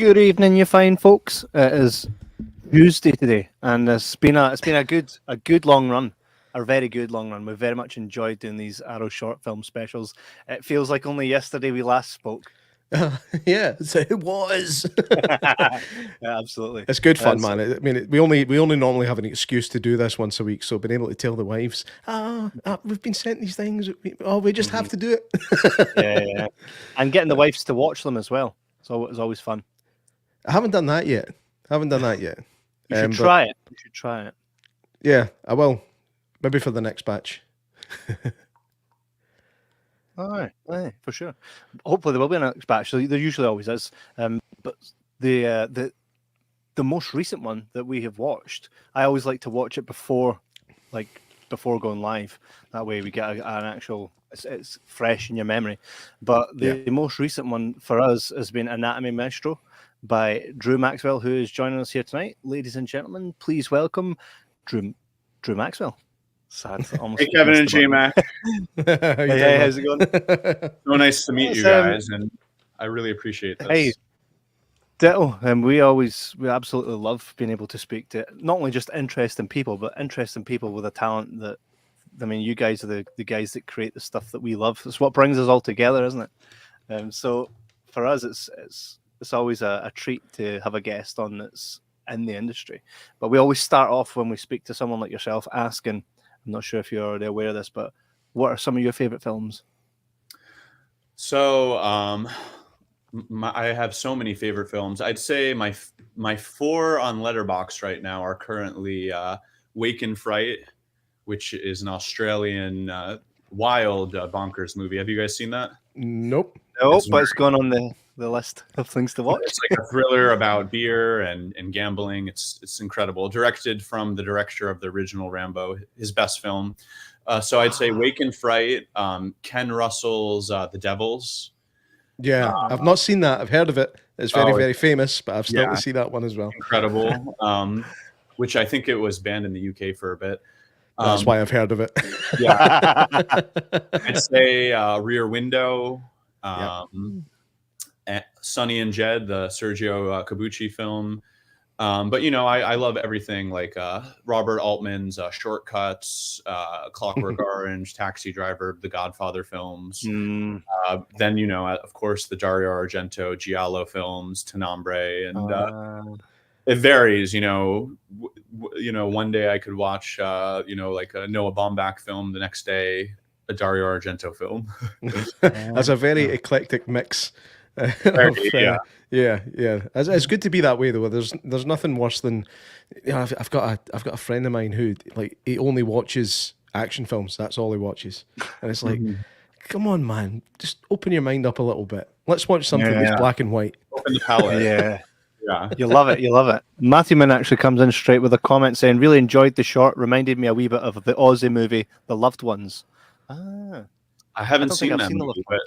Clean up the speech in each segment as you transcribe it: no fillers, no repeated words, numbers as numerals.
Good evening, you fine folks. It is Tuesday today, and it's been a good long run, a very good long run. We've very much enjoyed doing these Arrow short film specials. It feels like only yesterday we last spoke. Yeah, so it was. Yeah, absolutely. It's good fun, man. I mean, we only normally have an excuse to do this once a week, so being able to tell the wives, we've been sent these things. We just have to do it. Yeah, and getting the wives to watch them as well. So it's always fun. I haven't done that yet. You should try it. You should try it. Yeah, I will. Maybe for the next batch. All right, for sure. Hopefully there will be a next batch. So there usually always is. But the most recent one that we have watched, I always like to watch it before going live. That way we get an actual. It's fresh in your memory. But the most recent one for us has been Anatomy Maestro by Drew Maxwell, who is joining us here tonight. Ladies and gentlemen, please welcome Drew Maxwell. Sad. Hey, Kevin and J-Mac. Hey, how's it going? So nice to meet you guys, and I really appreciate this. Hey, ditto. And we absolutely love being able to speak to not only just interesting people, but interesting people with a talent that, I mean, you guys are the guys that create the stuff that we love. It's what brings us all together, isn't it? So for us, it's always a treat to have a guest on that's in the industry. But we always start off when we speak to someone like yourself asking, I'm not sure if you're already aware of this, but what are some of your favorite films? So I have so many favorite films. I'd say my 4 on Letterboxd right now are currently Wake in Fright, which is an Australian wild bonkers movie. Have you guys seen that? Nope. But it's gone on the list of things to watch. It's like a thriller about beer and gambling. It's incredible. Directed from the director of the original Rambo, his best film. So I'd say Wake in Fright, Ken Russell's The Devils. Yeah, I've not seen that. I've heard of it. It's very famous, but I've still to see that one as well. Incredible. Which I think it was banned in the UK for a bit. That's why I've heard of it. Yeah. I'd say Rear Window. Sonny and Jed, the Sergio Corbucci film. But, you know, I love everything like Robert Altman's Shortcuts, Clockwork Orange, Taxi Driver, the Godfather films. Then, you know, of course, the Dario Argento Giallo films, Tenebrae. And it varies, you know. One day I could watch, like a Noah Baumbach film. The next day, a Dario Argento film. That's a very eclectic mix. Yeah. It's good to be that way though. There's nothing worse than, you know, I've got a friend of mine who, like, he only watches action films. That's all he watches, and it's like, come on, man, just open your mind up a little bit. Let's watch something that's black and white. Open the palette. Yeah. You love it. Matthew Min actually comes in straight with a comment saying, really enjoyed the short, reminded me a wee bit of the Aussie movie The Loved Ones. I haven't seen that movie, but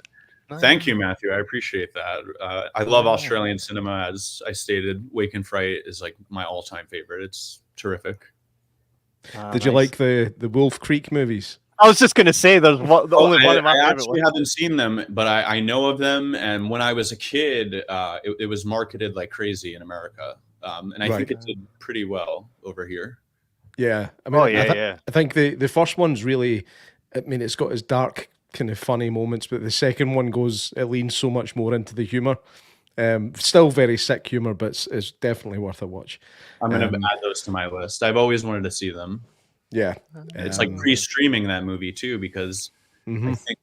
thank you, Matthew. I appreciate that. I love Australian cinema. As I stated, Wake in Fright is like my all-time favorite. It's terrific. Did you like the Wolf Creek movies? I was just going to say, there's only one of my favorite. I actually haven't seen them, but I know of them. And when I was a kid, it was marketed like crazy in America. And I think it did pretty well over here. Yeah. I mean, I think the first one's really, I mean, it's got its dark kind of funny moments, but the second one it leans so much more into the humor. Still very sick humor, but it's definitely worth a watch. I'm going to add those to my list. I've always wanted to see them. Yeah. It's like pre-streaming that movie too, because I think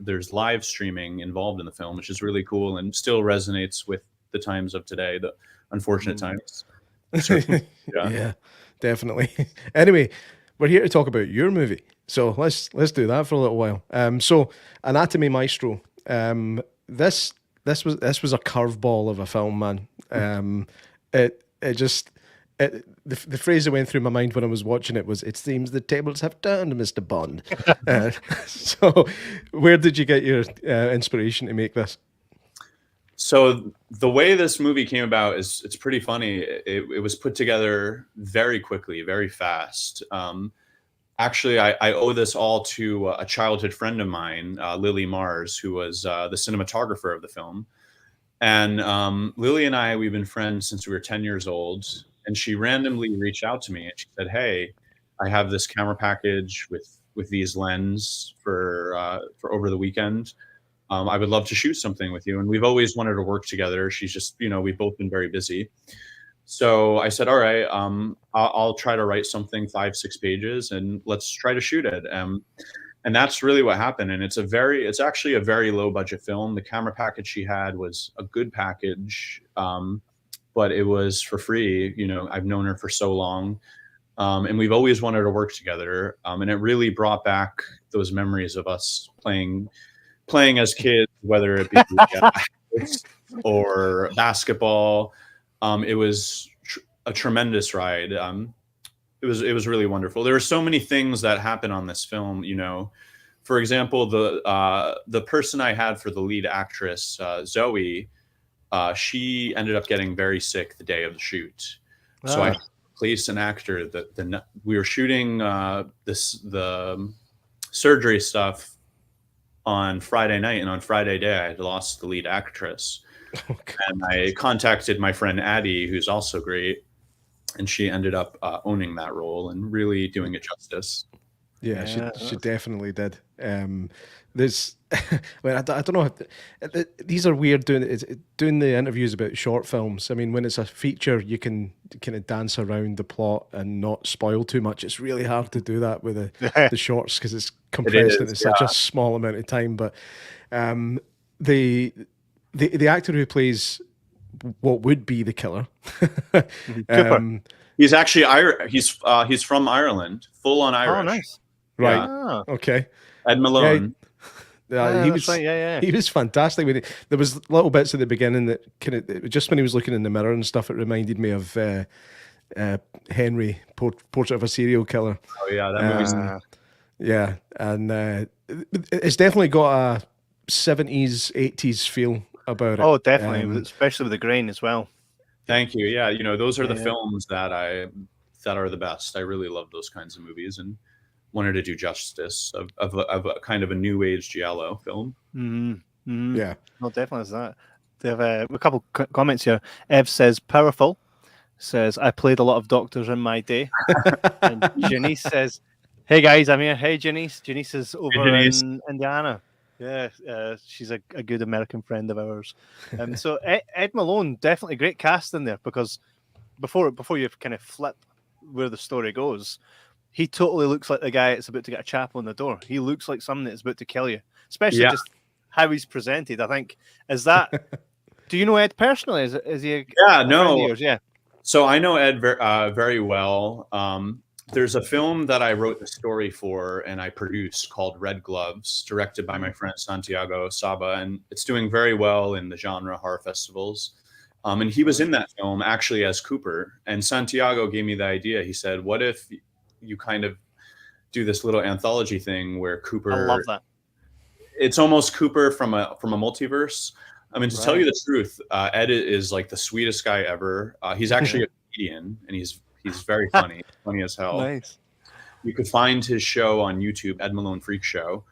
there's live streaming involved in the film, which is really cool and still resonates with the times of today, the unfortunate times. Yeah, definitely. Anyway, we're here to talk about your movie. So let's do that for a little while. So Anatomy Maestro. This was a curveball of a film, man. The phrase that went through my mind when I was watching it was, "It seems the tables have turned, Mr. Bond." So where did you get your inspiration to make this? So the way this movie came about it's pretty funny. It was put together very quickly, very fast. Actually, I owe this all to a childhood friend of mine, Lily Mars, who was the cinematographer of the film. And Lily and I, we've been friends since we were 10 years old. And she randomly reached out to me and she said, "Hey, I have this camera package with these lens for over the weekend. I would love to shoot something with you." And we've always wanted to work together. She's just, we've both been very busy. So I said, "All right, I'll try to write something 5-6 pages and let's try to shoot it." And that's really what happened. And it's actually a very low budget film. The camera package she had was a good package, but it was for free. I've known her for so long. And we've always wanted to work together. And it really brought back those memories of us playing as kids, whether it be or basketball. It was a tremendous ride. It was really wonderful. There were so many things that happened on this film. For example, the person I had for the lead actress, Zoe, she ended up getting very sick the day of the shoot. So I replaced an actor that we were shooting the surgery stuff on Friday night, and on Friday day I had lost the lead actress. And I contacted my friend Addie, who's also great, and she ended up owning that role and really doing it justice. Yeah, she definitely did. There's, I don't know. These are weird doing the interviews about short films. I mean, when it's a feature, you can kind of dance around the plot and not spoil too much. It's really hard to do that with the shorts because it's compressed into such a small amount of time. But the actor who plays what would be the killer, he's actually he's from Ireland, full on Irish. Oh, nice. Right. Yeah. Okay. Ed Malone. He was he was fantastic. There was little bits at the beginning that just when he was looking in the mirror and stuff, it reminded me of Henry, Portrait of a Serial Killer. Oh yeah, that movie's yeah, and it's definitely got a 70s, 80s feel about it. Oh, definitely, especially with the grain as well. Thank you. Yeah, those are the films that are the best. I really love those kinds of movies and wanted to do justice of a kind of a new age giallo film. Yeah, no, definitely is that. They have a couple comments here. Ev says powerful. Says I played a lot of doctors in my day. And Janice says, "Hey guys, I'm here." Hey Janice. Janice is over in Indiana. Yeah, she's a good American friend of ours. So Ed Malone, definitely great cast in there, because before you kind of flip where the story goes, he totally looks like the guy that's about to get a chap on the door. He looks like someone that's about to kill you, especially just how he's presented. I think is that. Do you know Ed personally? Is he? Yeah. So I know Ed very well. There's a film that I wrote the story for and I produced called Red Gloves, directed by my friend Santiago Saba, and it's doing very well in the genre horror festivals. And he was in that film actually as Cooper. And Santiago gave me the idea. He said, "What if you kind of do this little anthology thing where Cooper?" I love that. It's almost Cooper from a multiverse. I mean, to tell you the truth, Ed is like the sweetest guy ever. He's actually a comedian, and he's very funny, funny as hell. Nice. You could find his show on YouTube, Ed Malone Freak Show.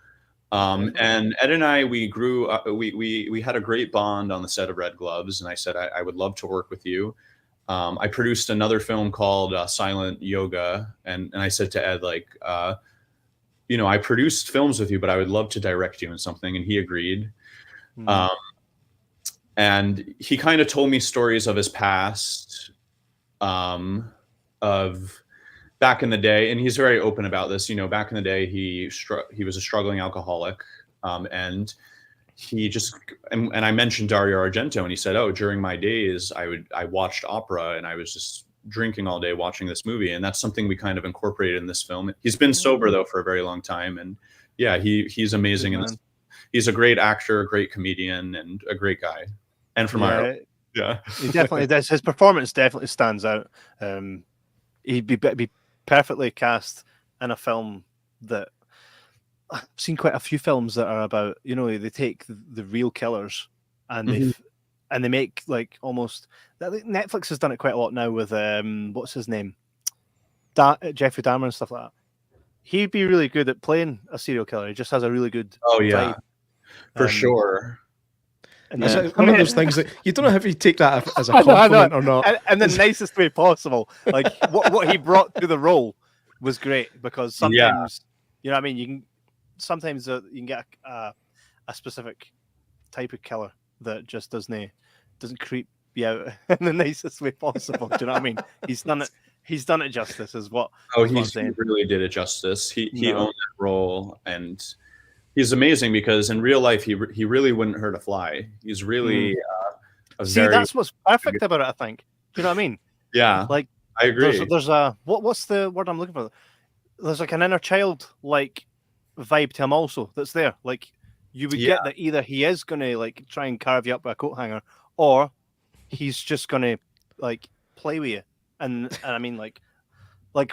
And Ed and I, we grew up, we had a great bond on the set of Red Gloves, and I said I would love to work with you. I produced another film called Silent Yoga, and I said to Ed, like, I produced films with you, but I would love to direct you in something, and he agreed. And he kind of told me stories of his past, of back in the day, and he's very open about this. Back in the day, he was a struggling alcoholic, and he just and I mentioned Dario Argento, and he said, "Oh, during my days, I watched opera, and I was just drinking all day watching this movie," and that's something we kind of incorporated in this film. He's been sober though for a very long time, and yeah, he's amazing, and he's a great actor, a great comedian, and a great guy, and from Ireland. Yeah, he definitely does. His performance definitely stands out. He'd be perfectly cast in a film that I've seen quite a few films that are about, they take the real killers and they make like almost. Netflix has done it quite a lot now with what's his name, Jeffrey Dahmer and stuff like that. He'd be really good at playing a serial killer. He just has a really good. Oh yeah, vibe. for sure. And It's then, one of those things that you don't know if you take that as a I know, compliment or not. and the nicest way possible. Like what he brought to the role was great, because sometimes you know what I mean. Sometimes you can get a specific type of killer that just doesn't creep you out in the nicest way possible. Do you know what I mean? He's done it justice, is what. Oh, he he really did it justice. He owned that role, and he's amazing because in real life he really wouldn't hurt a fly. He's really that's what's perfect about it, I think. Do you know what I mean? Yeah, like I agree. There's a what's the word I'm looking for? There's like an inner child like vibe to him also that's there. Like you would get that either he is gonna like try and carve you up with a coat hanger, or he's just gonna like play with you. And I mean like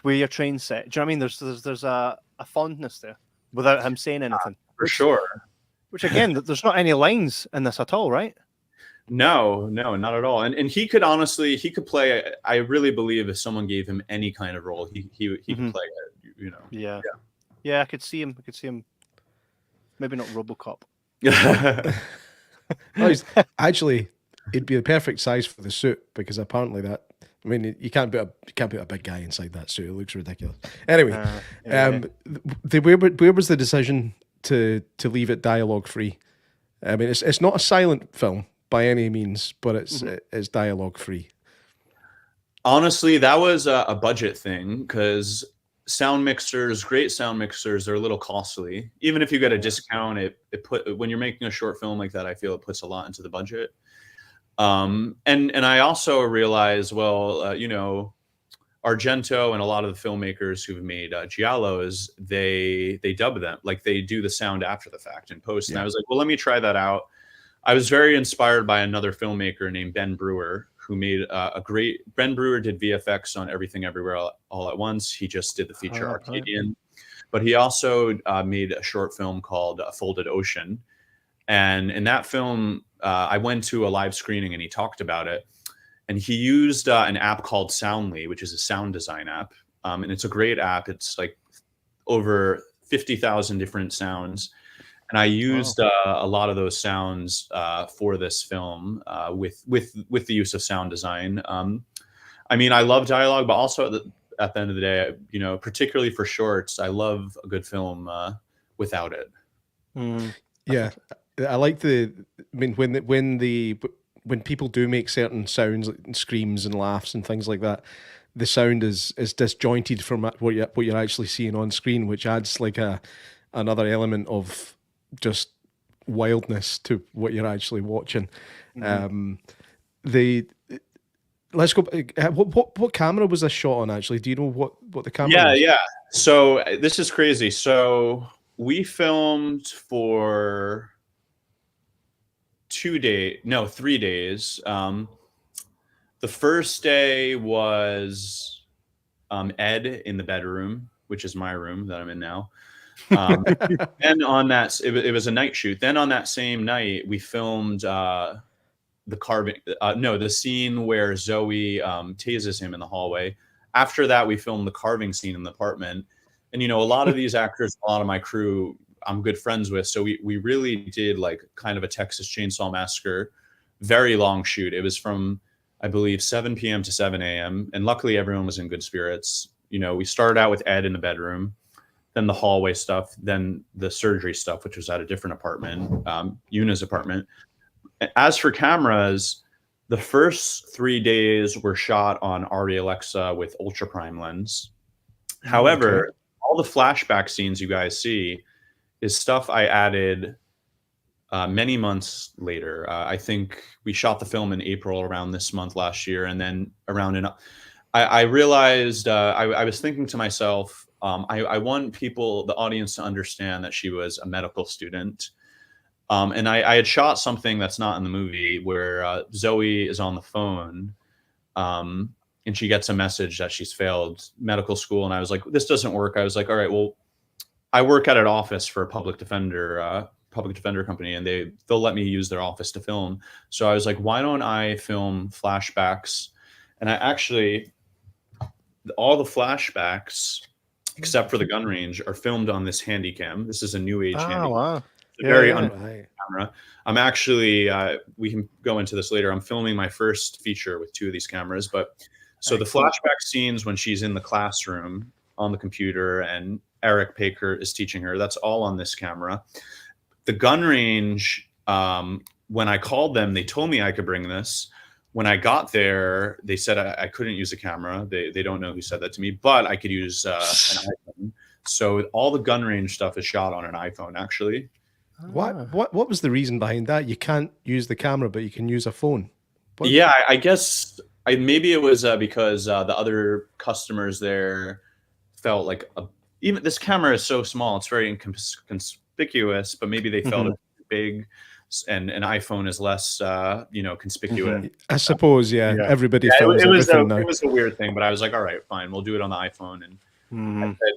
where your train set. Do you know what I mean? There's a fondness there without him saying anything. For sure. Which again, there's not any lines in this at all, right? No, not at all. And he could play. I really believe if someone gave him any kind of role, he could play it. You know. Yeah. I could see him. Maybe not RoboCop. Actually, it'd be the perfect size for the suit, because apparently that. I mean, you can't put a big guy inside that suit. It looks ridiculous. Anyway, where was the decision to leave it dialogue free? I mean, it's not a silent film by any means, but it's dialogue free. Honestly, that was a budget thing, because great sound mixers are a little costly. Even if you get a discount, when you're making a short film like that, I feel it puts a lot into the budget. And I also realized, you know, Argento and a lot of the filmmakers who've made giallos, they dub them, like they do the sound after the fact in post. And I was like, well, let me try that out. I was very inspired by another filmmaker named Ben Brewer, who made Ben Brewer did VFX on Everything Everywhere All at Once. He just did the feature Arcadian, but he also made a short film called Folded Ocean. And in that film, I went to a live screening and he talked about it. And he used an app called Soundly, which is a sound design app. And it's a great app. It's like over 50,000 different sounds. And I used a lot of those sounds for this film with the use of sound design. I mean, I love dialogue, but also at the end of the day, you know, particularly for shorts, I love a good film without it. Yeah, I like when people do make certain sounds, like screams and laughs and things like that, the sound is disjointed from what you're actually seeing on screen, which adds like another element of just wildness to what you're actually watching. Let's go. What camera was this shot on? Actually, do you know what the camera was? Yeah. So this is crazy. So we filmed for 3 days. The first day was Ed in the bedroom, which is my room that I'm in now. Then on that, it was a night shoot. Then on that same night, we filmed the scene where Zoe tases him in the hallway. After that, we filmed the carving scene in the apartment. And, you know, a lot of these actors, a lot of my crew, I'm good friends with. So we really did like kind of a Texas Chainsaw Massacre, very long shoot. It was from, I believe, 7 p.m. to 7 a.m. And luckily everyone was in good spirits. You know, we started out with Ed in the bedroom, then the hallway stuff, then the surgery stuff, which was at a different apartment, Yuna's apartment. As for cameras, the first 3 days were shot on Arri Alexa with ultra prime lens. However, all the flashback scenes you guys see is stuff I added many months later. I think we shot the film in April around this month last year. And then I realized, I was thinking to myself, I want the audience to understand that she was a medical student. And I had shot something that's not in the movie where Zoe is on the phone and she gets a message that she's failed medical school. And I was like, this doesn't work. I was like, all right, well, I work at an office for a public defender company, and they'll let me use their office to film. So I was like, why don't I film flashbacks? And I actually, all the flashbacks, except for the gun range, are filmed on this handy cam. This is a new age handy. Wow. Very camera. camera. I'm actually, we can go into this later. I'm filming my first feature with 2 of these cameras. But so the flashback scenes when she's in the classroom on the computer and Eric Paker is teaching her, that's all on this camera. The gun range, when I called them, they told me I could bring this. When I got there, they said I couldn't use a camera. They don't know who said that to me, but I could use an iPhone. So all the gun range stuff is shot on an iPhone, actually. What was the reason behind that? You can't use the camera, but you can use a phone. Yeah, I guess maybe it was because the other customers there felt like even this camera is so small, it's very inconspicuous, but maybe they felt it was big. And an iPhone is less, conspicuous. I suppose, yeah. Everybody films everything now. It was a weird thing, but I was like, all right, fine, we'll do it on the iPhone. And I said,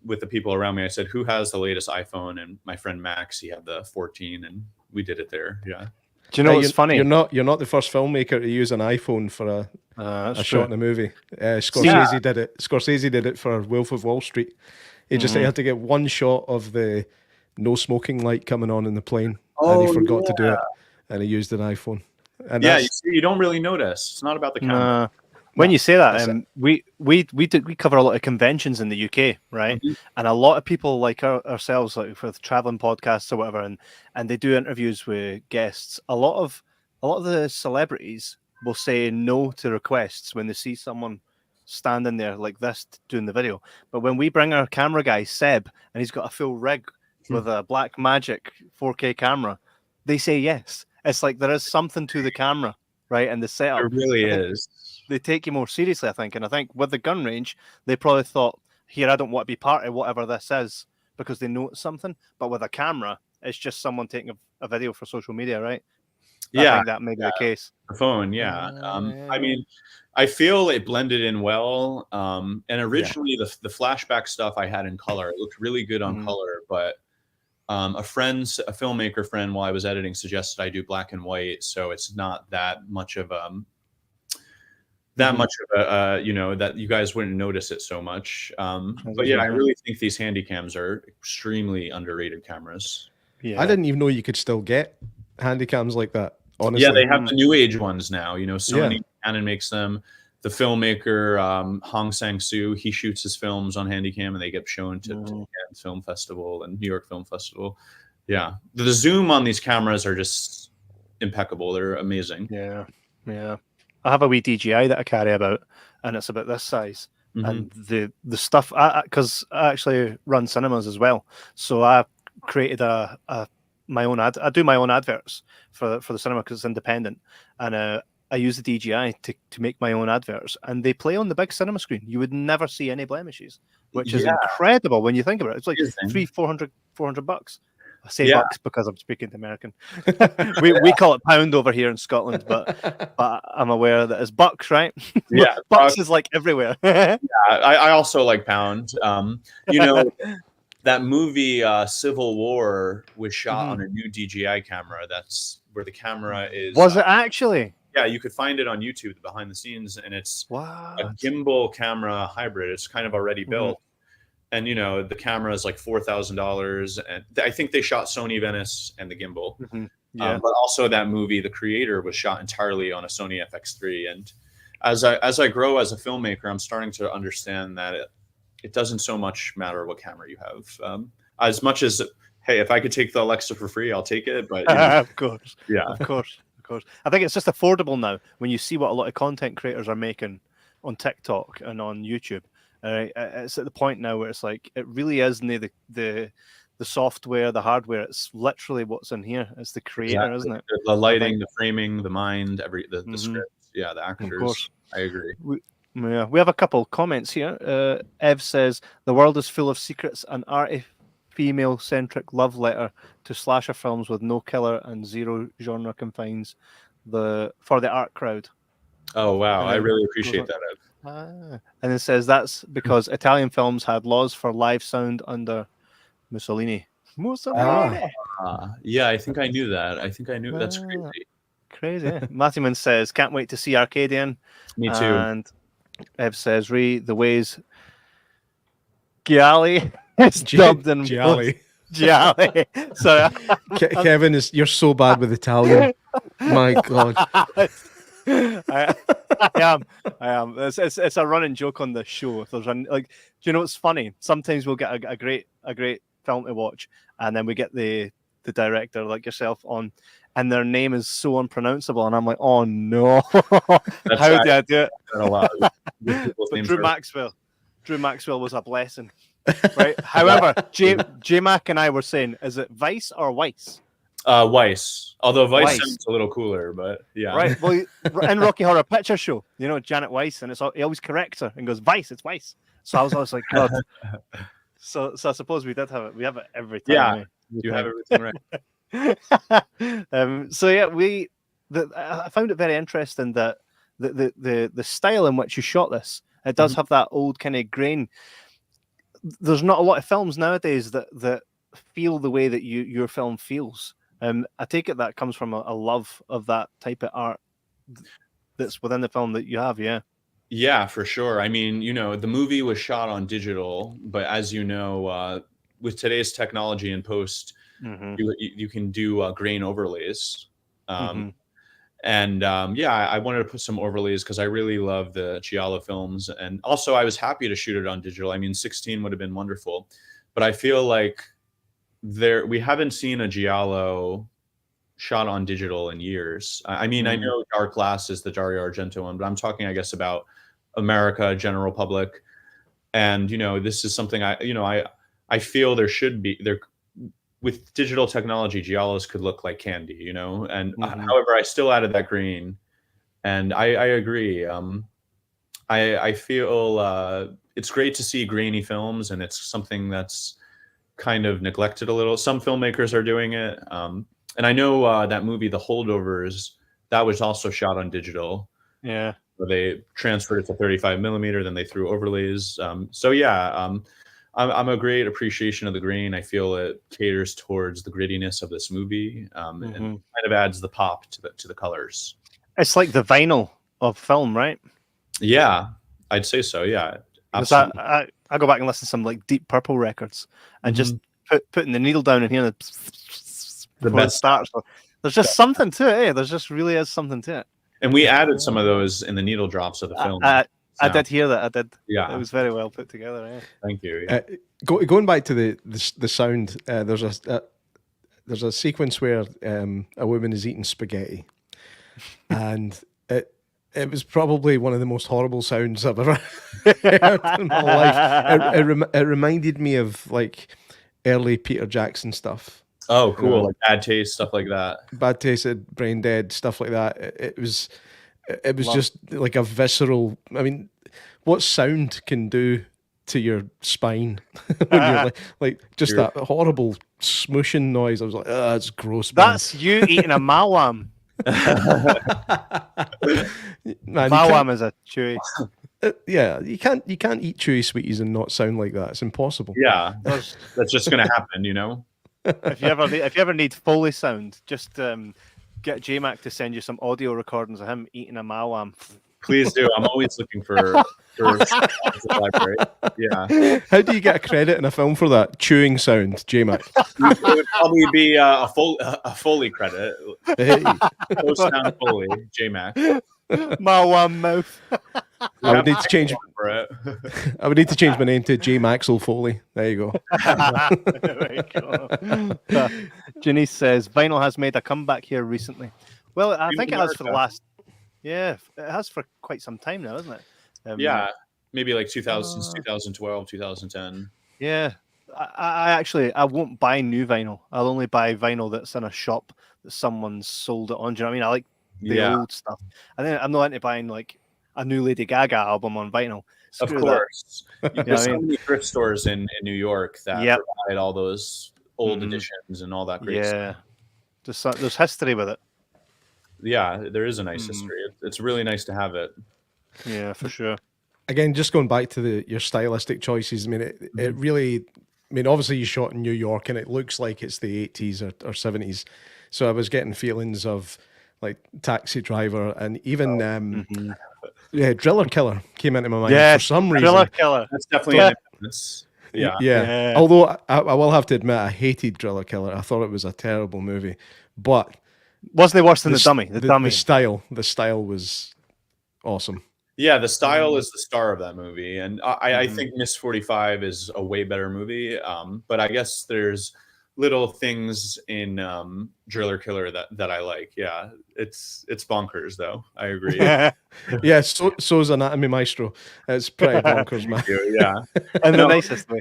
with the people around me, I said, who has the latest iPhone? And my friend Max, he had the 14, and we did it there. Yeah. Do you know what's funny? You're not the first filmmaker to use an iPhone for a shot in a movie. Scorsese did it. Scorsese did it for Wolf of Wall Street. He just had to get one shot of the no smoking light coming on in the plane. And he forgot to do it, and he used an iPhone. And you don't really notice. It's not about the camera. When you say that, we cover a lot of conventions in the UK, right? And a lot of people like ourselves, like for traveling podcasts or whatever, and they do interviews with guests. A lot of the celebrities will say no to requests when they see someone standing there like this doing the video. But when we bring our camera guy Seb, and he's got a full rig with a Black Magic 4K camera, they say yes. It's like there is something to the camera, right? And the setup. There really is. They take you more seriously, I think. And I think with the gun range, they probably thought, here, I don't want to be part of whatever this is, because they know it's something. But with a camera, it's just someone taking a video for social media, right? I think that may be the case. The phone, I mean, I feel it blended in well. And originally, the flashback stuff I had in color, it looked really good on color, but a filmmaker friend, while I was editing, suggested I do black and white, so it's not that much of that you guys wouldn't notice it so much. But yeah, I really think these handy cams are extremely underrated cameras. I didn't even know you could still get handy cams like that, honestly. Yeah, they have the new age ones now. Sony, Canon makes them. The filmmaker Hong Sang-soo, he shoots his films on Handycam, and they get shown to Cannes Film Festival and New York Film Festival. Yeah, the zoom on these cameras are just impeccable. They're amazing. Yeah. I have a wee DJI that I carry about, and it's about this size. And the stuff, because I actually run cinemas as well, so I created my own ad. I do my own adverts for the cinema because it's independent, and I use the DJI to make my own adverts, and they play on the big cinema screen. You would never see any blemishes, which is incredible when you think about it. It's like $400. I say bucks because I'm speaking to American. we call it pound over here in Scotland, but I'm aware that it's bucks, right? Yeah, bucks is like everywhere. I also like pound. That movie Civil War was shot on a new DJI camera. That's where the camera is. Was it actually? Yeah, you could find it on YouTube, the behind the scenes, and it's a gimbal camera hybrid. It's kind of already built. And, the camera is like $4,000. And I think they shot Sony Venice and the gimbal. But also that movie, The Creator, was shot entirely on a Sony FX3. And as I grow as a filmmaker, I'm starting to understand that it doesn't so much matter what camera you have. As much as, hey, if I could take the Alexa for free, I'll take it. But of course. Yeah. Of course. I think it's just affordable now when you see what a lot of content creators are making on TikTok and on YouTube. It's at the point now where it's like it really isn't the software, the hardware. It's literally what's in here. It's the creator, isn't it? The lighting, the framing, the mind, the script, the actors. Of course. I agree. We have a couple comments here. Ev says the world is full of secrets and arty female-centric love letter to slasher films with no killer and zero genre confines for the art crowd. Oh wow, I really appreciate that. And it says that's because Italian films had laws for live sound under Mussolini. Yeah, I think I knew that. That's crazy. Yeah. Matthewman says can't wait to see Arcadian. Me too. And Ev says the ways Gialli. It's dubbed in Gialli. Gialli. So Kevin, you're so bad with Italian. My God. I am. It's a running joke on the show. If there's do you know what's funny? Sometimes we'll get a great film to watch, and then we get the director like yourself on, and their name is so unpronounceable, and I'm like, oh no, how do I do it? A lot. But Drew Maxwell was a blessing, right? However, J Mac and I were saying, is it Vice or Weiss? Weiss. Although Vice Weiss sounds a little cooler, but yeah. Right. Well, in Rocky Horror Picture Show, you know, Janet Weiss, and he always corrects her and goes, Vice, it's Weiss. So I was always like, God. So I suppose we did have it. We have it every time. Yeah, you have everything right. So yeah, I found it very interesting that the style in which you shot this, it does have that old kind of grain. There's not a lot of films nowadays that feel the way that your film feels. I take it that comes from a love of that type of art that's within the film that you have, yeah. Yeah, for sure. I mean, you know, the movie was shot on digital, but as you know, with today's technology in post, you can do grain overlays. And I wanted to put some overlays because I really love the Giallo films. And also I was happy to shoot it on digital. I mean, 16 would have been wonderful, but I feel like we haven't seen a Giallo shot on digital in years. I mean, I know Dark Glass is the Dario Argento one, but I'm talking, I guess, about America, general public. And, you know, this is something I feel there should be there with digital technology. Giallos could look like candy, you know, and however, I still added that green, and I agree. I feel it's great to see grainy films, and it's something that's kind of neglected a little. Some filmmakers are doing it. And I know that movie, The Holdovers, that was also shot on digital. Yeah. Where they transferred it to 35 millimeter, then they threw overlays. So yeah, I'm a great appreciation of the grain. I feel it caters towards the grittiness of this movie, and kind of adds the pop to the colors. It's like the vinyl of film, right? Yeah, I'd say so. Yeah, absolutely. I go back and listen to some like Deep Purple records, and just putting the needle down and hearing the best starts. So there's just something to it. Eh? There's just really is something to it. And we added some of those in the needle drops of the film. I did hear that. I did. Yeah, it was very well put together. Eh? Thank you. Yeah. Going back to the sound, there's a sequence where a woman is eating spaghetti, and it was probably one of the most horrible sounds I've ever heard in my life. It reminded me of like early Peter Jackson stuff. Oh, cool! Like Bad Taste, stuff like that. Bad Taste, Brain Dead, stuff like that. It was just like a visceral. I mean, what sound can do to your spine when you're like just that horrible smooshing noise. I was like, oh, it's gross. Man. That's you eating a mawam. Mawam is a chewy. Yeah, you can't eat chewy sweeties and not sound like that. It's impossible. Yeah, that's just gonna happen, you know. If you ever need Foley sound, just get J-Mac to send you some audio recordings of him eating a mawam. Please do. I'm always looking for library. Yeah. How do you get a credit in a film for that chewing sound, J-Mac? It would probably be a Foley credit. Hey. Post down Foley, J-Mac. Mawam mouth. I would need to change. I would need to change my name to J. Maxwell Foley. There you go. There you go. Janice says vinyl has made a comeback here recently. Well, I think it has for the last. Yeah, it has for quite some time now, isn't it? Yeah, maybe like 2012, 2010. Yeah, I won't buy new vinyl. I'll only buy vinyl that's in a shop that someone's sold it on. Do you know what I mean? I like the old stuff. And then I'm not into buying like a new Lady Gaga album on vinyl. Screw of course. There's so many thrift stores in New York that provide all those old editions and all that great stuff. There's history with it. Yeah, there is a nice history. It's really nice to have it. Yeah, for sure. Again, just going back to your stylistic choices, I mean, it really, I mean, obviously you shot in New York and it looks like it's the 80s or 70s. So I was getting feelings of like Taxi Driver and even Driller Killer came into my mind for some reason. Driller Killer. That's definitely an influence. Yeah. Yeah. Although I will have to admit, I hated Driller Killer. I thought it was a terrible movie, but wasn't it worse than the dummy? The style was awesome. Yeah, the style is the star of that movie, and I think Miss 45 is a way better movie. But I guess there's little things in Driller Killer that I like. Yeah, it's bonkers though. I agree. Yeah, so's Anatomy Maestro. It's pretty bonkers, man. Yeah, and the nicest way.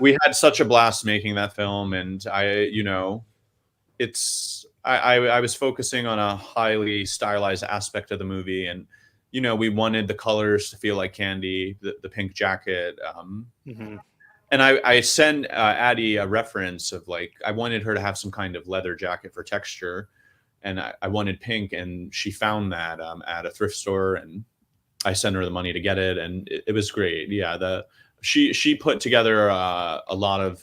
We had such a blast making that film, and I was focusing on a highly stylized aspect of the movie, and we wanted the colors to feel like candy, the pink jacket. And I sent Addie a reference of like, I wanted her to have some kind of leather jacket for texture. And I wanted pink, and she found that at a thrift store, and I sent her the money to get it. And it was great. Yeah. She put together a lot of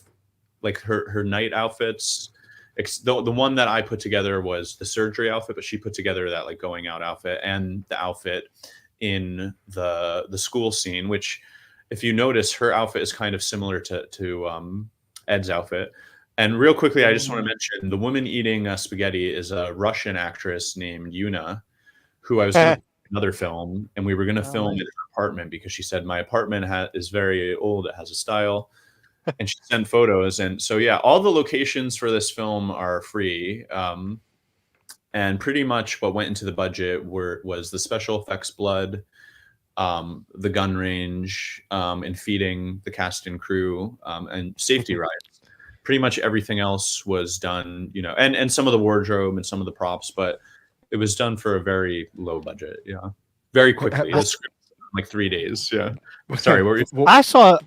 like her night outfits. The one that I put together was the surgery outfit, but she put together that like going out outfit and the outfit in the school scene, which if you notice, her outfit is kind of similar to Ed's outfit. And real quickly, I just want to mention the woman eating spaghetti is a Russian actress named Yuna, who I was doing another film, and we were going to film in her apartment because she said my apartment is very old, it has a style. And she sent photos. And so, yeah, all the locations for this film are free. And pretty much what went into the budget was the special effects blood, the gun range, and feeding the cast and crew, and safety rides. Pretty much everything else was done, and some of the wardrobe and some of the props, but it was done for a very low budget. Yeah. Very quickly. The script, like 3 days. Yeah. Sorry. What were you? I saw.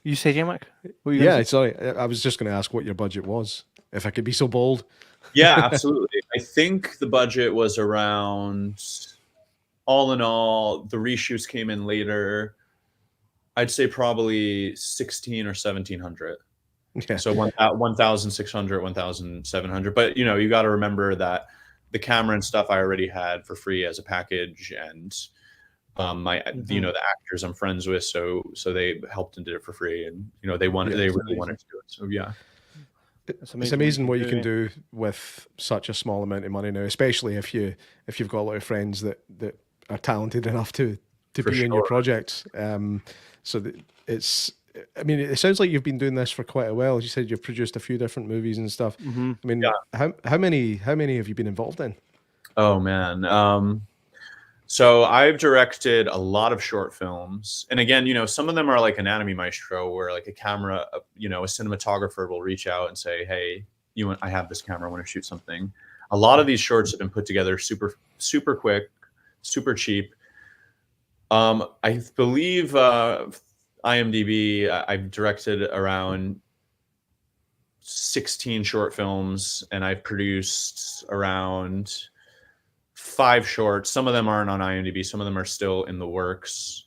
You say, J-Mac? Yeah, sorry. I was just going to ask what your budget was, if I could be so bold. Yeah, absolutely. I think the budget was around, all in all, the reshoots came in later. I'd say probably 1,600 or 1,700. Yeah. So 1,600, 1,700. But you got to remember that the camera and stuff I already had for free as a package, and the actors I'm friends with, so they helped and did it for free, and they really wanted to do it. So yeah. It's amazing what you can do with such a small amount of money now, especially if you've got a lot of friends that are talented enough to be in your projects. So it sounds like you've been doing this for quite a while. As you said, you've produced a few different movies and stuff. I mean, how many have you been involved in? Oh man. So I've directed a lot of short films, and again, some of them are like Anatomy Maestro, where like a cinematographer will reach out and say, "Hey, I have this camera, I want to shoot something." A lot of these shorts have been put together super, super quick, super cheap. I believe IMDb, I've directed around 16 short films, and I've produced around 5 shorts. Some of them aren't on IMDb. Some of them are still in the works.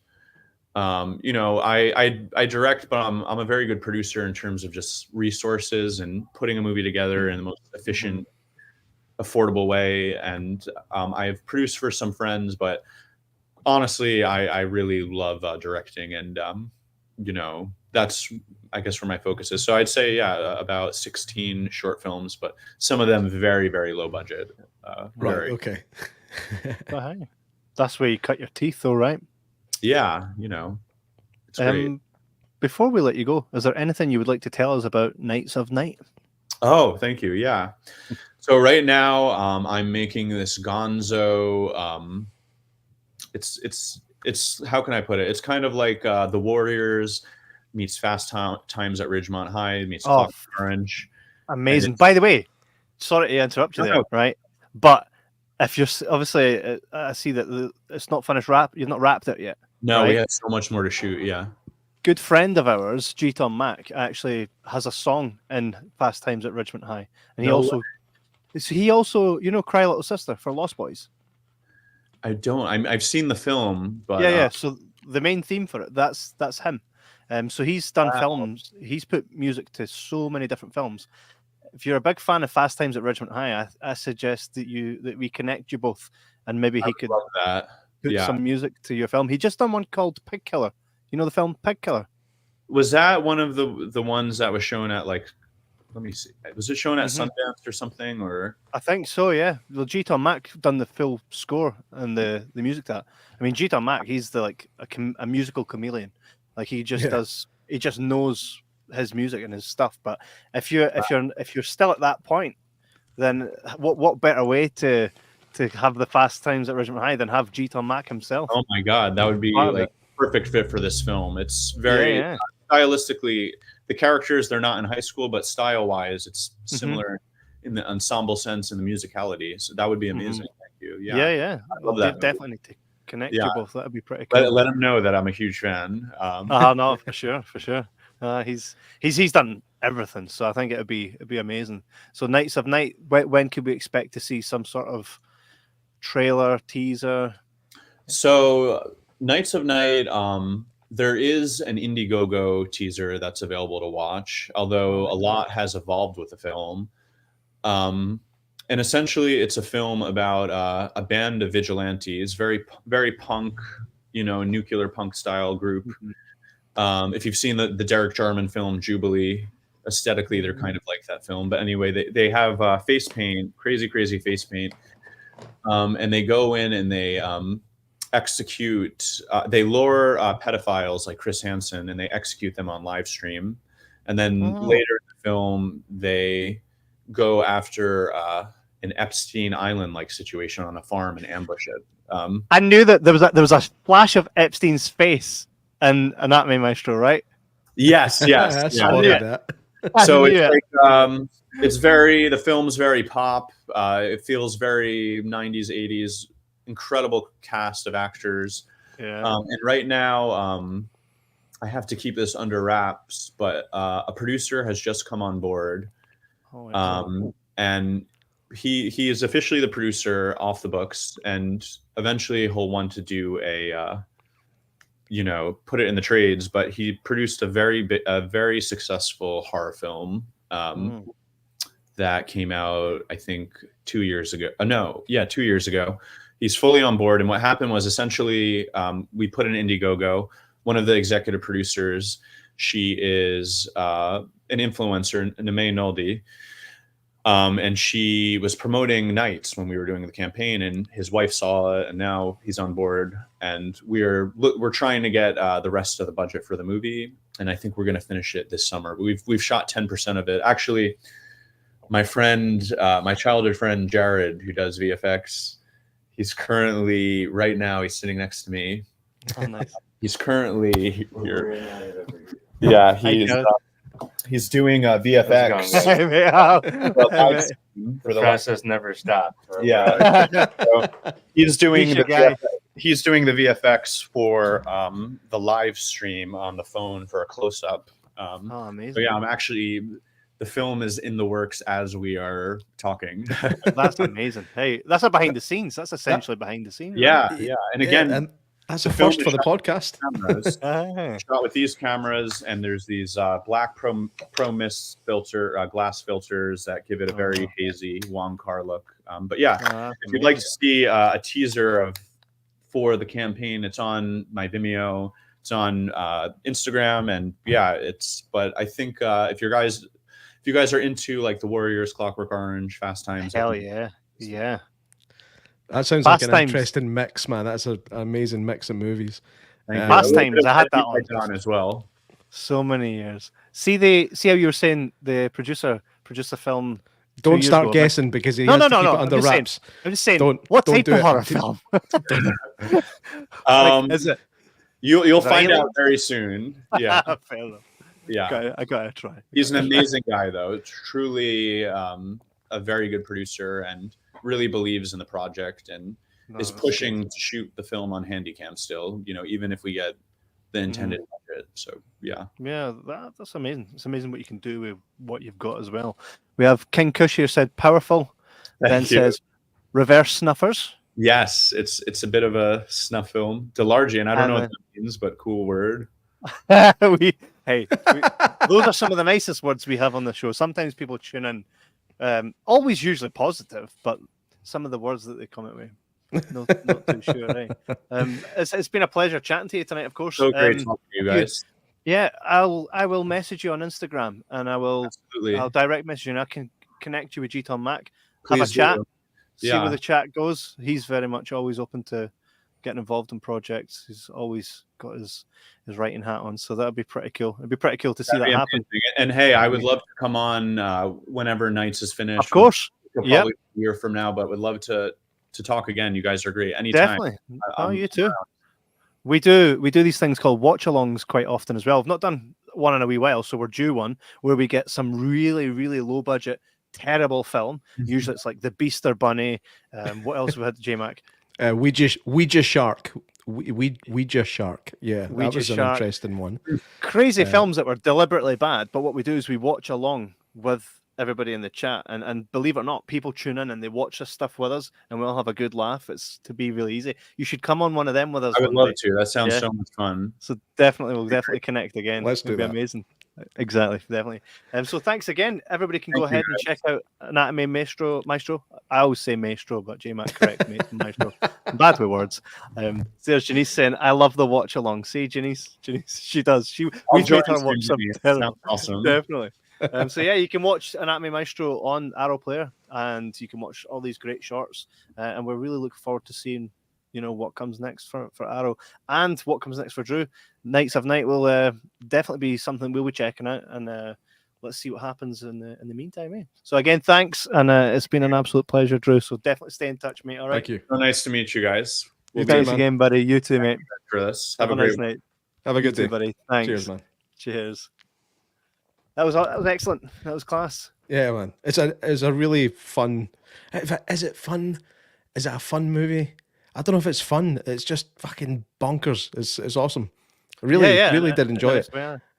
I direct, but I'm a very good producer in terms of just resources and putting a movie together in the most efficient, affordable way. And I've produced for some friends, but honestly, I really love directing, and that's, I guess, where my focus is. So I'd say, about 16 short films, but some of them very, very low budget. Right. Okay. That's where you cut your teeth, though, right? Yeah. It's great. Before we let you go, is there anything you would like to tell us about Nights of Night? Oh, thank you. Yeah. So right now, I'm making this gonzo. It's how can I put it? It's kind of like The Warriors meets Fast Times at Ridgemont High meets Clockwork Orange. Amazing. By the way, sorry to interrupt you there, right? But if you're obviously, I see that it's not finished You've not wrapped it yet. No, right? We have so much more to shoot. Yeah. Good friend of ours, G-Tom Mac, actually has a song in Fast Times at Ridgemont High, and he also, Cry Little Sister for Lost Boys. I don't. I've seen the film, but yeah. So the main theme for it, that's him. So he's done films. He's put music to so many different films. If you're a big fan of Fast Times at Ridgemont High, I suggest that we connect you both, and maybe he could put some music to your film. He just done one called Pig Killer. You know the film Pig Killer? Was that one of the ones that was shown at like? Let me see. Was it shown at Sundance or something? Or I think so. Yeah. Well, G-Ton Mac done the full score and the music to that. I mean, G-Ton Mac, he's the like a musical chameleon. Like he just does. He just knows his music and his stuff. But if you're still at that point, then what better way to have the Fast Times at Ridgemont High than have G-Ton Mac himself? Oh my God, that would be like perfect fit for this film. It's very stylistically, the characters, they're not in high school, but style wise, it's similar in the ensemble sense and the musicality. So that would be amazing. Thank you. Yeah. I love that. Definitely need to connect you both. That'd be pretty cool. Let him know that I'm a huge fan. No, for sure. He's done everything, so I think it'd be amazing. So Nights of Night, when could we expect to see some sort of trailer, teaser? So Nights of Night, there is an Indiegogo teaser that's available to watch, although a lot has evolved with the film. And essentially it's a film about a band of vigilantes, very, very punk, nuclear punk style group. If you've seen the Derek Jarman film Jubilee, aesthetically they're kind of like that film. But anyway, they have face paint, crazy face paint. And they go in and they execute, they lure pedophiles like Chris Hansen, and they execute them on live stream. And then later in the film, they go after an Epstein Island like situation on a farm and ambush it. I knew that there was a flash of Epstein's face in Anatomy Maestro, right? Yes. That. So it's like the film's very pop. It feels very 90s, 80s. Incredible cast of actors. And right now, I have to keep this under wraps, but a producer has just come on board. And he is officially the producer off the books, and eventually he'll want to do a put it in the trades, but he produced a very successful horror film that came out, I think 2 years ago. 2 years ago. He's fully on board. And what happened was essentially we put an Indiegogo. One of the executive producers, she is an influencer, Neme Noldi. And she was promoting Nights when we were doing the campaign, and his wife saw it, and now he's on board. And we're trying to get the rest of the budget for the movie, and I think we're going to finish it this summer. We've shot 10% of it. Actually, my childhood friend Jared, who does VFX, he's currently he's sitting next to me. Oh, nice. He's currently here. Yeah, he's doing VFX. For the process never stopped. Yeah. So he's doing the VFX for the live stream on the phone for a close-up. Amazing. So yeah, the film is in the works as we are talking. That's amazing. Hey, that's a behind the scenes. That's essentially behind the scenes. Yeah, right? yeah. And again, and that's a first for the podcast. Shot with these cameras, and there's these black pro mist glass filters that give it a very hazy Wong Kar look. But yeah, if you'd like to see a teaser for the campaign, it's on my Vimeo. It's on Instagram, and yeah, But I think if you guys are into like the Warriors, Clockwork Orange, Fast Times, hell yeah. That sounds like an interesting mix, man. That's an amazing mix of movies. Fast Times, I had that on as well. So many years. See how you were saying the producer produced a film. Don't start guessing because he has to keep it under wraps. I'm just saying, what type of horror film? Is it? You'll find out very soon. Yeah. Fair enough. Yeah, I gotta try. He's an amazing guy, though. Truly a very good producer, and really believes in the project, and is pushing to shoot the film on Handycam still. Even if we get the intended budget. So yeah, that's amazing. It's amazing what you can do with what you've got as well. We have King Kush here said powerful, then says reverse snuffers. Yes, it's a bit of a snuff film. Delargian, I don't know what that means, but cool word. Those are some of the nicest words we have on the show. Sometimes people tune in, always usually positive, but some of the words that they come out with, not too sure. It's been a pleasure chatting to you tonight, of course. So great talking to you guys. Yeah, I will message you on Instagram, and Absolutely. I'll direct message you, and I can connect you with G-Tom Mac. Please have a chat, do. see where the chat goes. He's very much always open to getting involved in projects. He's always got his writing hat on, so that'd be pretty cool. It'd be pretty cool to see that happen. And hey, I would love to come on whenever Nights is finished. Of course, probably a year from now, but would love to talk again. You guys are great. Anytime. Definitely. Oh, you too. We do these things called watch-alongs quite often as well. I've not done one in a wee while, so we're due one where we get some really, really low-budget, terrible film. Usually it's like The Beast or Bunny. What else have we had, J-Mac? We just shark. We just shark. Yeah, We that Just was an Shark. interesting one. Crazy films that were deliberately bad, but what we do is we watch along with everybody in the chat, and believe it or not, people tune in and they watch this stuff with us, and we all have a good laugh. It's to be really easy. You should come on one of them with us. I would love to. That sounds so much fun. So we'll definitely connect again. Let's do It'd be that. amazing. Exactly, definitely. So thanks again. Everybody can go ahead and check out Anatomy Maestro. I always say Maestro, but J-Mac corrects me. It's Maestro. I'm bad with words. There's Janice saying, "I love the watch along." See, Janice, she does. We've made her watch something. Sounds awesome. Definitely. So yeah, you can watch Anatomy Maestro on Arrow Player, and you can watch all these great shorts. And we're really looking forward to seeing, what comes next for Arrow, and what comes next for Drew. Nights of Night will definitely be something we'll be checking out, and let's see what happens in the meantime. So again, thanks, and it's been an absolute pleasure, Drew. So definitely stay in touch, mate. All right. Thank you. So nice to meet you guys. Thanks again, buddy. You too, mate. For this. Have a nice night. Have a good day, buddy. Thanks. Cheers, man. Cheers. That was excellent. That was class. Yeah, man. It's a really fun. Is it fun? Is it a fun movie? I don't know if it's fun. It's just fucking bonkers. It's awesome. I really did enjoy it.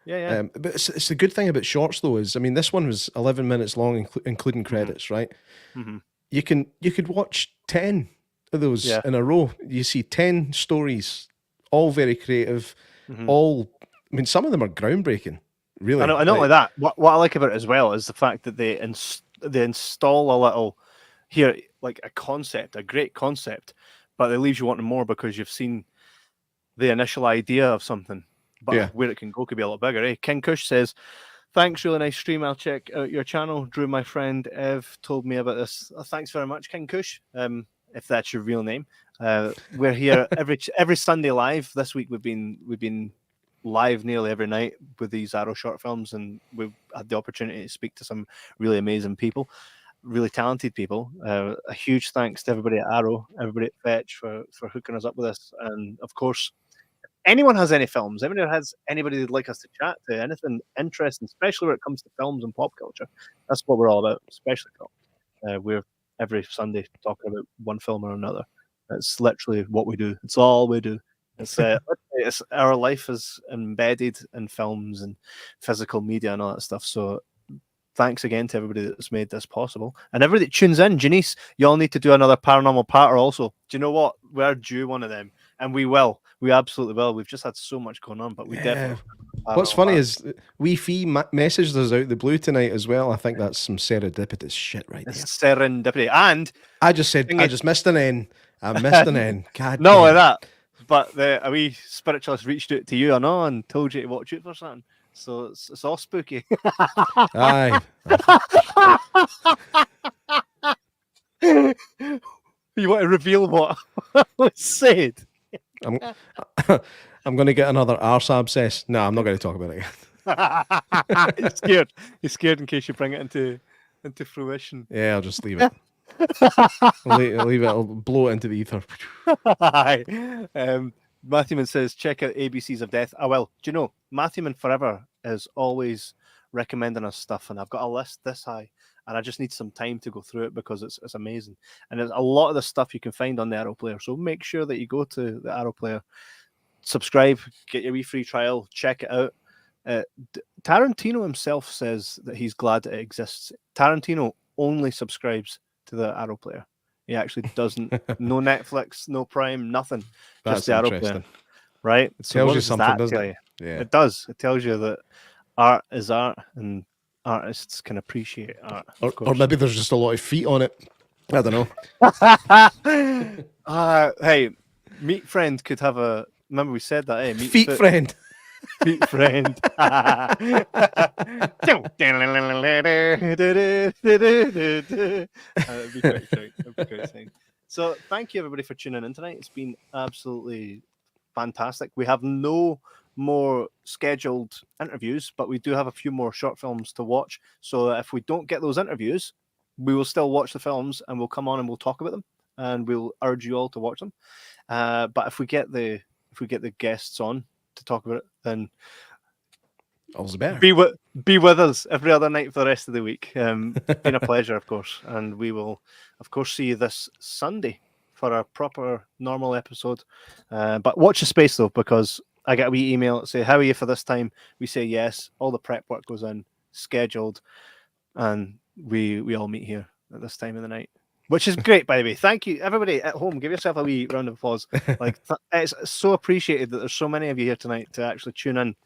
Yeah. But it's the good thing about shorts though is, I mean, this one was 11 minutes long, including credits, right? Mm-hmm. You could watch 10 of those in a row. You see 10 stories, all very creative, all. I mean, some of them are groundbreaking. Really, I know. Not like that. What I like about it as well is the fact that they install a little here, like a great concept, but it leaves you wanting more because you've seen the initial idea of something. But where it can go could be a lot bigger. King Kush says, "Thanks, really nice stream. I'll check out your channel. Drew, my friend Ev, told me about this. Thanks very much, King Kush. If that's your real name. We're here every Sunday live. This week we've been live nearly every night with these Arrow short films, and we've had the opportunity to speak to some really amazing people, really talented people. A huge thanks to everybody at Arrow, everybody at Fetch for hooking us up with this, and of course, if anyone has any films, anybody they'd like us to chat to, anything interesting, especially when it comes to films and pop culture, that's what we're all about, especially films. We're every Sunday talking about one film or another. That's literally what we do. It's all we do. It's our life is embedded in films and physical media and all that stuff. So thanks again to everybody that's made this possible, and everybody that tunes in. Janice, you all need to do another Paranormal Patter also. Do you know what? We're due one of them, and we will. We absolutely will. We've just had so much going on, but we definitely. What's funny is Fee messaged us out the blue tonight as well. I think that's some serendipitous shit right there. Serendipity, and I just missed an N. I missed an N. God, not like that. But a wee spiritualist reached out to you, I know, and told you to watch it for something. So it's all spooky. Aye. You want to reveal what was said? I'm going to get another arse abscess. No, I'm not going to talk about it. You're scared. You're scared in case you bring it into fruition. Yeah, I'll just leave it. I'll leave it. I'll blow it into the ether. Matthewman says, check out ABCs of Death. I will. Do you know, Matthewman forever is always recommending us stuff, and I've got a list this high, and I just need some time to go through it because it's amazing. And there's a lot of the stuff you can find on the Arrow Player. So make sure that you go to the Arrow Player, subscribe, get your wee free trial, check it out. Tarantino himself says that he's glad that it exists. Tarantino only subscribes to the Arrow Player. He actually doesn't. No Netflix, no Prime, nothing. That's just the Arrow Player. Right? It So tells what you does something, that doesn't tell it? you? Yeah. It does. It tells you that art is art, and artists can appreciate art. Or maybe there's just a lot of feet on it. I don't know. Hey, Meat Friend could have a. Remember we said that, eh? Feet friend. Meet friend. That'd be quite exciting. That'd be quite exciting. So thank you everybody for tuning in tonight. It's been absolutely fantastic. We have no more scheduled interviews, but we do have a few more short films to watch. So if we don't get those interviews, we will still watch the films and we'll come on and we'll talk about them and we'll urge you all to watch them. But if we get the guests on to talk about it, then all's the better. Be with us every other night for the rest of the week. Been a pleasure, of course, and we will, of course, see you this Sunday for a proper normal episode. But watch the space though, because I get a wee email that say, "How are you for this time?" We say yes. All the prep work goes in, scheduled, and we all meet here at this time of the night. Which is great, by the way. Thank you, everybody at home. Give yourself a wee round of applause. Like it's so appreciated that there's so many of you here tonight to actually tune in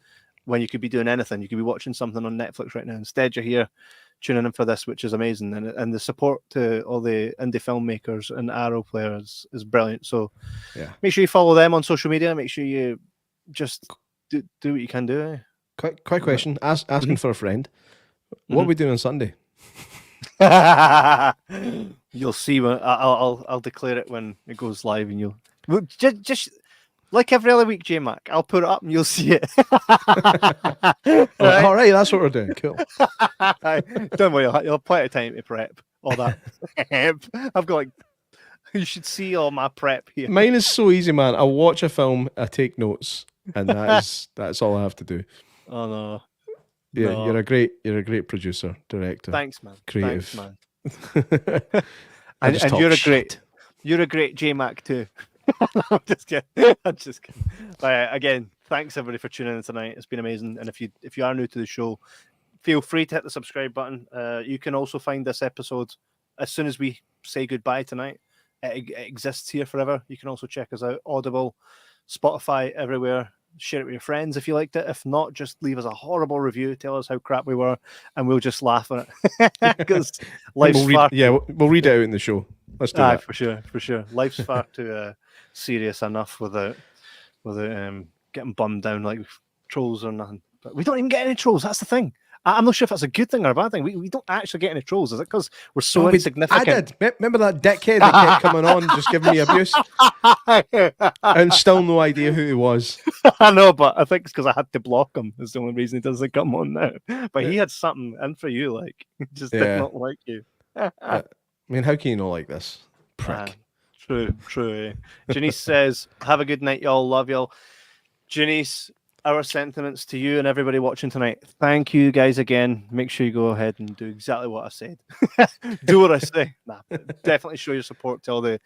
when you could be doing anything. You could be watching something on Netflix right now. Instead, you're here tuning in for this, which is amazing. And the support to all the indie filmmakers and Arrow players is brilliant. So make sure you follow them on social media. Make sure you just do what you can do. Eh? Quick question. Asking for a friend. What are we doing on Sunday? You'll see when I'll declare it when it goes live, and you'll just like every other week, J-Mac. I'll put it up and you'll see it. All right, that's what we're doing. Cool. Don't worry, you'll have plenty of time to prep all that. I've got you should see all my prep here. Mine is so easy, man. I watch a film, I take notes, and that's all I have to do. Oh no. Yeah, no. you're a great producer, director. Thanks, man. Creative. Thanks, man. and you're a great J-Mac too. I'm just kidding. I'm just kidding. But again, thanks everybody for tuning in tonight. It's been amazing. And if you are new to the show, feel free to hit the subscribe button. You can also find this episode as soon as we say goodbye tonight. It exists here forever. You can also check us out, Audible, Spotify, everywhere. Share it with your friends if you liked it. If not, just leave us a horrible review. Tell us how crap we were, and we'll just laugh at it. Because life's we'll read it out in the show. Let's do that. For sure. Life's far too serious enough without getting bummed down like trolls or nothing. But we don't even get any trolls. That's the thing. I'm not sure if that's a good thing or a bad thing. We don't actually get any trolls. Is it because we're so insignificant? I did. Remember that dickhead that kept coming on, just giving me abuse? And still no idea who he was. I know, but I think it's because I had to block him. That's the only reason he doesn't come on now. But he had something in for you, like, he just did not like you. I mean, how can you not like this? Prick. True. Janice says, have a good night, y'all. Love y'all. Janice, our sentiments to you and everybody watching tonight. Thank you guys again. Make sure you go ahead and do exactly what I said. Do what I say. Definitely show your support to all the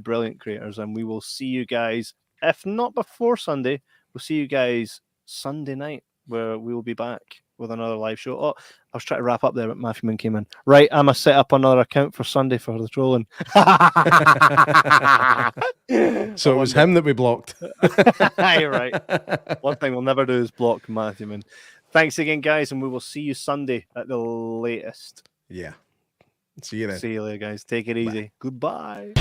brilliant creators, and we will see you guys, if not before Sunday, we'll see you guys Sunday night, where we will be back with another live show. Oh, I was trying to wrap up there, but Matthew Moon came in. Right, I'm going to set up another account for Sunday for the trolling. So it was him that we blocked. You're right. One thing we'll never do is block Matthew Moon. Thanks again, guys, and we will see you Sunday at the latest. Yeah. See you then. See you later, guys. Take it easy. Goodbye.